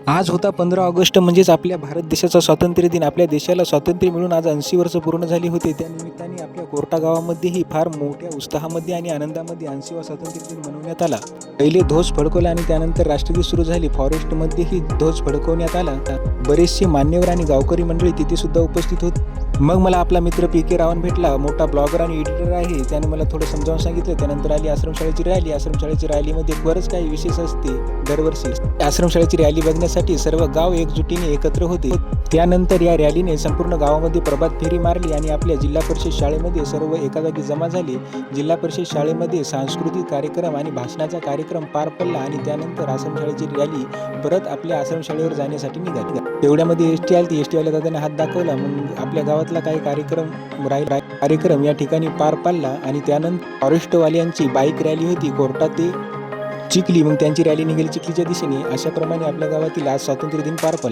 आज होता 15 ऑगस्ट म्हणजेच आपल्या भारत देशाचा स्वातंत्र्य दिन. आपल्या देशाला स्वातंत्र्य मिळून आज 80 वर्ष पूर्ण झाली होते. त्यानिमित्ताने आपल्या कोर्टा गावामध्येही फार मोठ्या उत्साहामध्ये आणि आनंदामध्ये 80वा स्वातंत्र्य दिन मनवण्यात आला. पहिले ध्वज फडकवला आणि त्यानंतर राष्ट्रगीत सुरू झाली. फॉरेस्टमध्येही ध्वज फडकवण्यात आला. बरेचसे मान्यवर आणि गावकरी मंडळी तिथे सुद्धा उपस्थित होते. मग मला आपला मित्र पी.के. रावण भेटला. मोठा ब्लॉगर आणि एडिटर आहे. त्याने मला थोडं समजावून सांगितलं. त्यानंतर आली आश्रमशाळेची रॅली. आश्रमशाळेची रॅलीमध्ये बरंच काही विशेष असते दरवर्षी. आश्रमशाळेची रॅली बघण्यासाठी सर्व गाव एकजुटीने एकत्र होते. त्यानंतर या रॅलीने संपूर्ण गावामध्ये प्रभात फेरी मारली आणि आपल्या जिल्हा परिषद शाळेमध्ये सर्व एका जागी जमा झाले. जिल्हा परिषद शाळेमध्ये सांस्कृतिक कार्यक्रम आणि भाषणाचा कार्यक्रम पार पडला आणि त्यानंतर आश्रमशाळेची रॅली परत आपल्या आश्रमशाळेवर जाण्यासाठी निघाली. तेवढ्यामध्ये एस टी आली. एस टीवाल्या दादाने हात दाखवला. मग आपल्या गावातला काही कार्यक्रम या ठिकाणी पार पाडला आणि त्यानंतर फॉरेस्टवाल्यांची बाईक रॅली होती कोर्टा ते चिखली. मग त्यांची रॅली निघाली चिखलीच्या दिशेने. अशाप्रमाणे आपल्या गावातील आज स्वातंत्र्य दिन पार पडला.